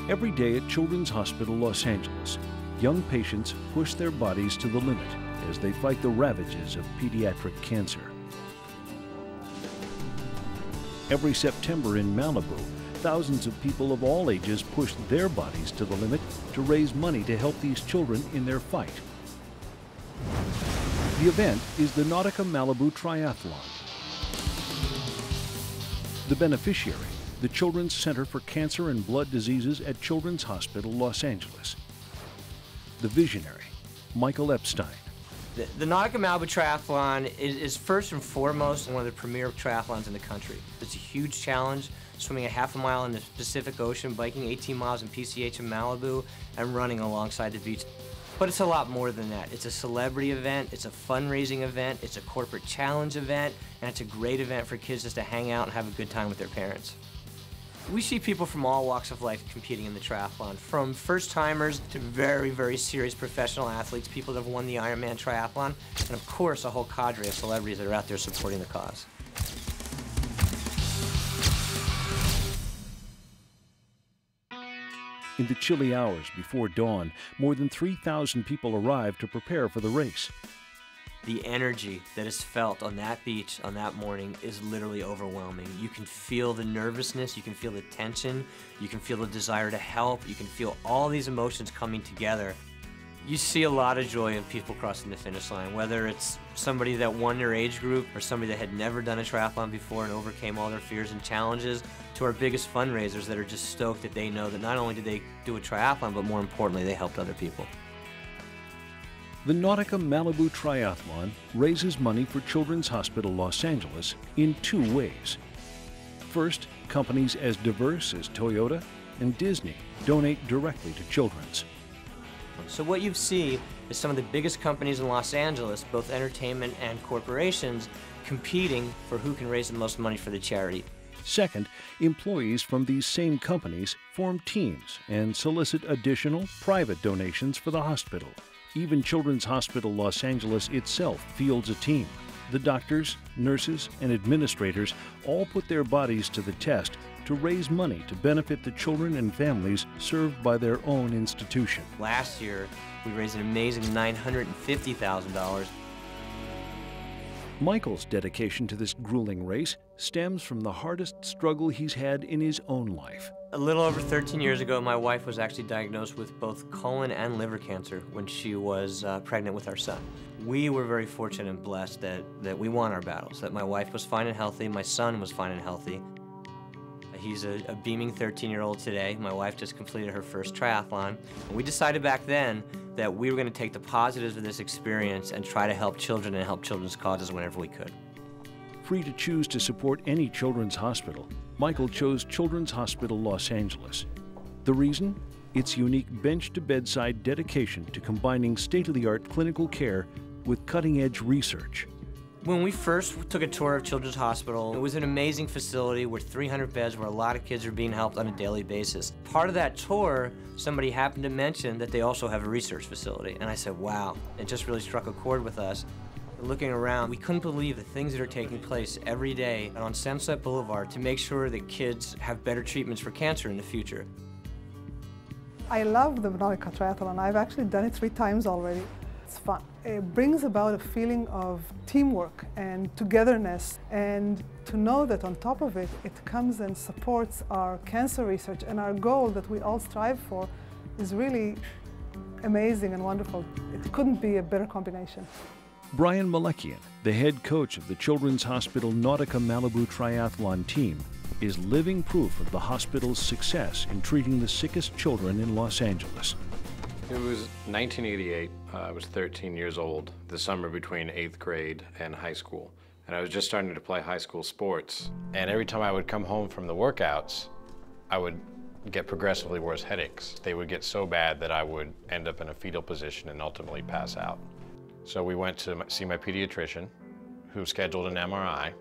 Every day at Children's Hospital Los Angeles, young patients push their bodies to the limit as they fight the ravages of pediatric cancer. Every September in Malibu, thousands of people of all ages push their bodies to the limit to raise money to help these children in their fight. The event is the Nautica Malibu Triathlon. The beneficiary, the Children's Center for Cancer and Blood Diseases at Children's Hospital Los Angeles. The visionary, Michael Epstein. The Nautica Malibu Triathlon is first and foremost one of the premier triathlons in the country. It's a huge challenge, swimming a half a mile in the Pacific Ocean, biking 18 miles in PCH in Malibu, and running alongside the beach. But it's a lot more than that. It's a celebrity event, it's a fundraising event, it's a corporate challenge event, and it's a great event for kids just to hang out and have a good time with their parents. We see people from all walks of life competing in the triathlon, from first-timers to very, very serious professional athletes, people that have won the Ironman triathlon, and of course a whole cadre of celebrities that are out there supporting the cause. In the chilly hours before dawn, more than 3,000 people arrive to prepare for the race. The energy that is felt on that beach on that morning is literally overwhelming. You can feel the nervousness, you can feel the tension, you can feel the desire to help, you can feel all these emotions coming together. You see a lot of joy in people crossing the finish line, whether it's somebody that won their age group or somebody that had never done a triathlon before and overcame all their fears and challenges, to our biggest fundraisers that are just stoked that they know that not only did they do a triathlon, but more importantly, they helped other people. The Nautica Malibu Triathlon raises money for Children's Hospital Los Angeles in two ways. First, companies as diverse as Toyota and Disney donate directly to Children's. So what you see is some of the biggest companies in Los Angeles, both entertainment and corporations, competing for who can raise the most money for the charity. Second, employees from these same companies form teams and solicit additional private donations for the hospital. Even Children's Hospital Los Angeles itself fields a team. The doctors, nurses, and administrators all put their bodies to the test to raise money to benefit the children and families served by their own institution. Last year, we raised an amazing $950,000. Michael's dedication to this grueling race stems from the hardest struggle he's had in his own life. A little over 13 years ago, my wife was actually diagnosed with both colon and liver cancer when she was pregnant with our son. We were very fortunate and blessed that we won our battles, that my wife was fine and healthy, my son was fine and healthy. He's a beaming 13-year-old today. My wife just completed her first triathlon. And we decided back then that we were going to take the positives of this experience and try to help children and help children's causes whenever we could. Free to choose to support any children's hospital, Michael chose Children's Hospital Los Angeles. The reason? Its unique bench-to-bedside dedication to combining state-of-the-art clinical care with cutting-edge research. When we first took a tour of Children's Hospital, it was an amazing facility with 300 beds where a lot of kids are being helped on a daily basis. Part of that tour, somebody happened to mention that they also have a research facility. And I said, wow, it just really struck a chord with us. Looking around, we couldn't believe the things that are taking place every day on Sunset Boulevard to make sure that kids have better treatments for cancer in the future. I love the Nautica Triathlon. I've actually done it 3 times already. It's fun. It brings about a feeling of teamwork and togetherness, and to know that on top of it, it comes and supports our cancer research and our goal that we all strive for is really amazing and wonderful. It couldn't be a better combination. Brian Malekian, the head coach of the Children's Hospital Nautica Malibu Triathlon team, is living proof of the hospital's success in treating the sickest children in Los Angeles. It was 1988. I was 13 years old, the summer between 8th grade and high school. And I was just starting to play high school sports. And every time I would come home from the workouts, I would get progressively worse headaches. They would get so bad that I would end up in a fetal position and ultimately pass out. So we went to see my pediatrician, who scheduled an MRI.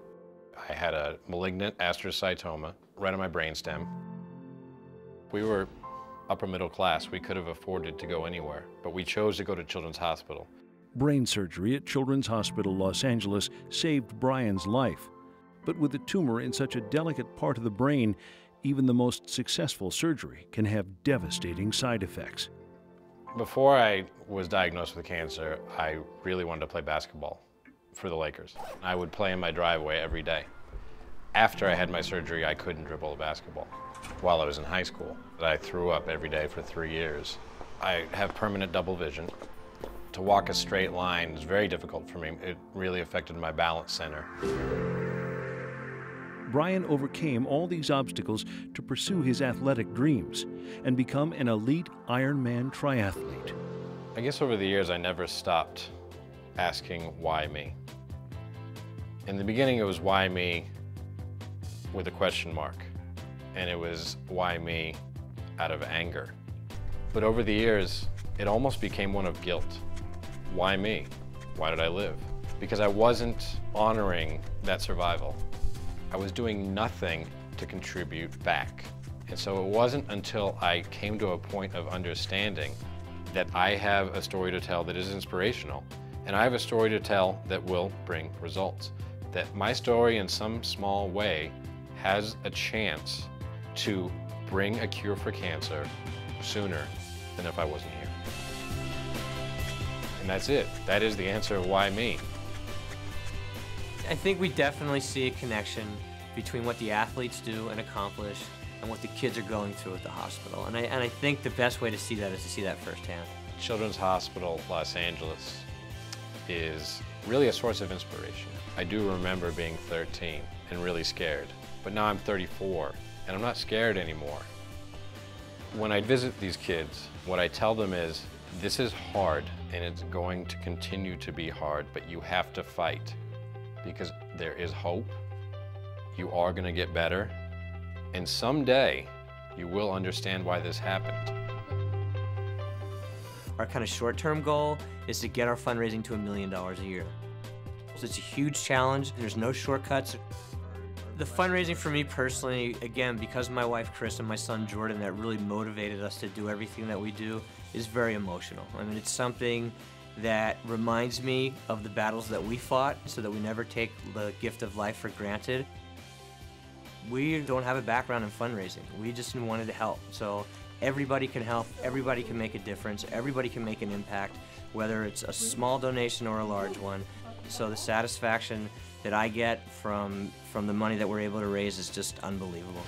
I had a malignant astrocytoma right on my brainstem. We were upper middle class. We could have afforded to go anywhere, but we chose to go to Children's Hospital. Brain surgery at Children's Hospital Los Angeles saved Brian's life. But with a tumor in such a delicate part of the brain, Even the most successful surgery can have devastating side effects. Before I was diagnosed with cancer, I really wanted to play basketball for the Lakers. I would play in my driveway every day. After I had my surgery, I couldn't dribble a basketball. While I was in high school, I threw up every day for 3 years. I have permanent double vision. To walk a straight line is very difficult for me. It really affected my balance center. Brian overcame all these obstacles to pursue his athletic dreams and become an elite Ironman triathlete. I guess over the years, I never stopped asking why me. In the beginning, it was why me with a question mark, and it was why me out of anger. But over the years, it almost became one of guilt. Why me? Why did I live? Because I wasn't honoring that survival. I was doing nothing to contribute back. And so it wasn't until I came to a point of understanding that I have a story to tell that is inspirational, and I have a story to tell that will bring results. That my story in some small way has a chance to bring a cure for cancer sooner than if I wasn't here. And that's it. That is the answer of why me. I think we definitely see a connection between what the athletes do and accomplish and what the kids are going through at the hospital. And I think the best way to see that is to see that firsthand. Children's Hospital Los Angeles is really a source of inspiration. I do remember being 13 and really scared, but now I'm 34 and I'm not scared anymore. When I visit these kids, what I tell them is, this is hard and it's going to continue to be hard, but you have to fight because there is hope. You are going to get better, and someday you will understand why this happened. Our kind of short-term goal is to get our fundraising to $1 million a year. So it's a huge challenge. There's no shortcuts. The fundraising for me personally, again, because of my wife Chris and my son Jordan, that really motivated us to do everything that we do, is very emotional. I mean, it's something that reminds me of the battles that we fought so that we never take the gift of life for granted. We don't have a background in fundraising. We just wanted to help. So everybody can help, everybody can make a difference, everybody can make an impact, whether it's a small donation or a large one. So the satisfaction that I get from the money that we're able to raise is just unbelievable.